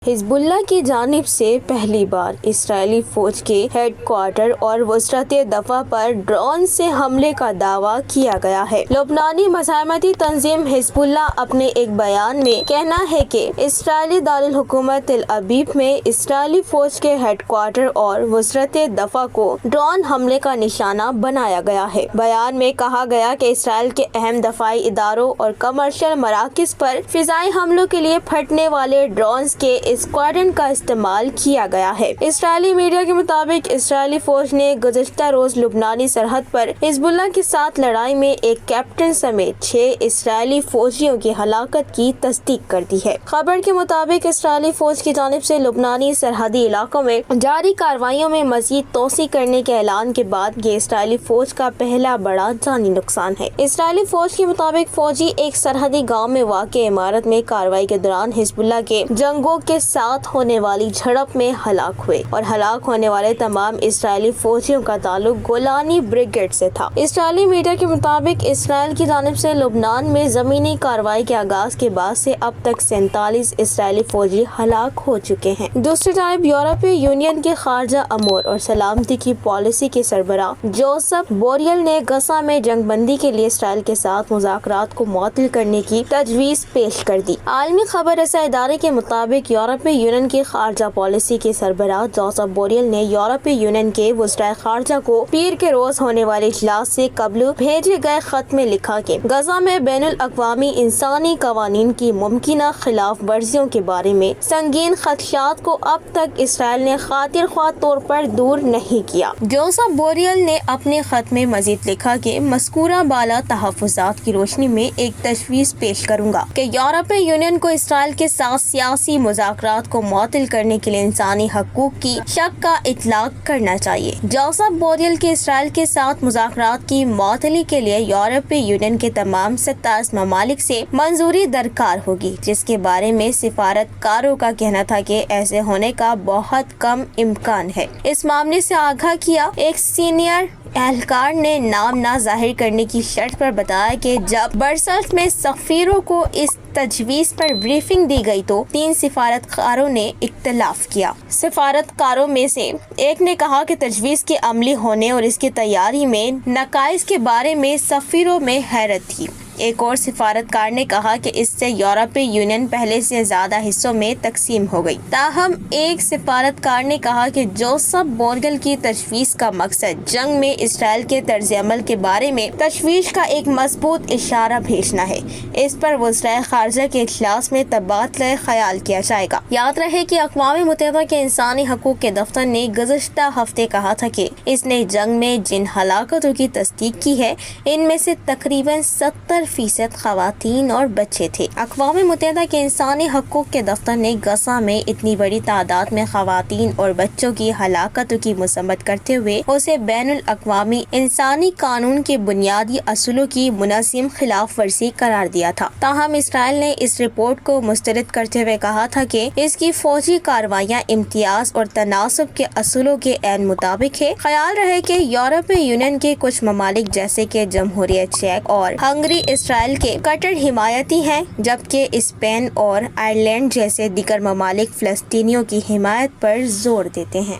حزب اللہ کی جانب سے پہلی بار اسرائیلی فوج کے ہیڈ کوارٹر اور وزارت دفاع پر ڈرون سے حملے کا دعویٰ کیا گیا ہے۔ لبنانی مزاحمتی تنظیم حزب اللہ اپنے ایک بیان میں کہنا ہے کہ اسرائیلی دارالحکومت تل ابیب میں اسرائیلی فوج کے ہیڈ کوارٹر اور وزارت دفاع کو ڈرون حملے کا نشانہ بنایا گیا ہے۔ بیان میں کہا گیا کہ اسرائیل کے اہم دفاعی اداروں اور کمرشل مراکز پر فضائی حملوں کے لیے پھٹنے والے ڈرونز کے اسکواڈرن کا استعمال کیا گیا ہے۔ اسرائیلی میڈیا کے مطابق اسرائیلی فوج نے گزشتہ روز لبنانی سرحد پر حزب اللہ کے ساتھ لڑائی میں ایک کیپٹن سمیت 6 اسرائیلی فوجیوں کی ہلاکت کی تصدیق کر دی ہے۔ خبر کے مطابق اسرائیلی فوج کی جانب سے لبنانی سرحدی علاقوں میں جاری کارروائیوں میں مزید توسیع کرنے کے اعلان کے بعد یہ اسرائیلی فوج کا پہلا بڑا جانی نقصان ہے۔ اسرائیلی فوج کے مطابق فوجی ایک سرحدی گاؤں میں واقع عمارت میں کارروائی کے دوران حزب اللہ کے جنگوں کے ساتھ ہونے والی جھڑپ میں ہلاک ہوئے اور ہلاک ہونے والے تمام اسرائیلی فوجیوں کا تعلق گولانی بریگیڈ سے تھا۔ اسرائیلی میڈیا کے مطابق اسرائیل کی جانب سے لبنان میں زمینی کارروائی کے آغاز کے بعد سے اب تک 47 اسرائیلی فوجی ہلاک ہو چکے ہیں۔ دوسری جانب یورپی یونین کے خارجہ امور اور سلامتی کی پالیسی کے سربراہ جوزف بوریل نے غزہ میں جنگ بندی کے لیے اسرائیل کے ساتھ مذاکرات کو معطل کرنے کی تجویز پیش کر دی۔ عالمی خبر رساں ادارے کے مطابق یورپی یونین کی خارجہ پالیسی کے سربراہ جوزف بوریل نے یورپی یونین کے وزرائے خارجہ کو پیر کے روز ہونے والے اجلاس سے قبل بھیجے گئے خط میں لکھا کہ غزہ میں بین الاقوامی انسانی قوانین کی ممکنہ خلاف ورزیوں کے بارے میں سنگین خدشات کو اب تک اسرائیل نے خاطر خواہ طور پر دور نہیں کیا۔ جوزف بوریل نے اپنے خط میں مزید لکھا کہ مذکورہ بالا تحفظات کی روشنی میں ایک تجویز پیش کروں گا کہ یورپی یونین کو اسرائیل کے ساتھ سیاسی مذاکرات کو معطل کرنے کے لیے انسانی حقوق کی شق کا اطلاق کرنا چاہیے۔ جوزف بوریل کے اسرائیل کے ساتھ مذاکرات کی معطلی کے لیے یورپی یونین کے تمام 27 ممالک سے منظوری درکار ہوگی، جس کے بارے میں سفارت کاروں کا کہنا تھا کہ ایسے ہونے کا بہت کم امکان ہے۔ اس معاملے سے آگاہ کیا ایک سینئر اہلکار نے نام نہ ظاہر کرنے کی شرط پر بتایا کہ جب برسلز میں سفیروں کو اس تجویز پر بریفنگ دی گئی تو 3 سفارت کاروں نے اختلاف کیا۔ سفارت کاروں میں سے ایک نے کہا کہ تجویز کے عملی ہونے اور اس کی تیاری میں نقائص کے بارے میں سفیروں میں حیرت تھی۔ ایک اور سفارت کار نے کہا کہ اس سے یورپی یونین پہلے سے زیادہ حصوں میں تقسیم ہو گئی۔ تاہم ایک سفارت کار نے کہا کہ جوزف بوریل کی تجویز کا مقصد جنگ میں اسرائیل کے طرز عمل کے بارے میں تشویش کا ایک مضبوط اشارہ بھیجنا ہے۔ اس پر وزرائے خارجہ کے اجلاس میں تبادلہ خیال کیا جائے گا۔ یاد رہے کہ اقوام متحدہ کے انسانی حقوق کے دفتر نے گزشتہ ہفتے کہا تھا کہ اس نے جنگ میں جن ہلاکتوں کی تصدیق کی ہے ان میں سے تقریباً 70% خواتین اور بچے تھے۔ اقوام متحدہ کے انسانی حقوق کے دفتر نے غزہ میں اتنی بڑی تعداد میں خواتین اور بچوں کی ہلاکتوں کی مذمت کرتے ہوئے اسے بین الاقوامی انسانی قانون کے بنیادی اصولوں کی منظم خلاف ورزی قرار دیا تھا۔ تاہم اسرائیل نے اس رپورٹ کو مسترد کرتے ہوئے کہا تھا کہ اس کی فوجی کارروائیاں امتیاز اور تناسب کے اصولوں کے عین مطابق ہے۔ خیال رہے کہ یورپی یونین کے کچھ ممالک جیسے کہ جمہوریہ چیک اور ہنگری اسرائیل کے کٹر حمایتی ہیں، جبکہ اسپین اور آئرلینڈ جیسے دیگر ممالک فلسطینیوں کی حمایت پر زور دیتے ہیں۔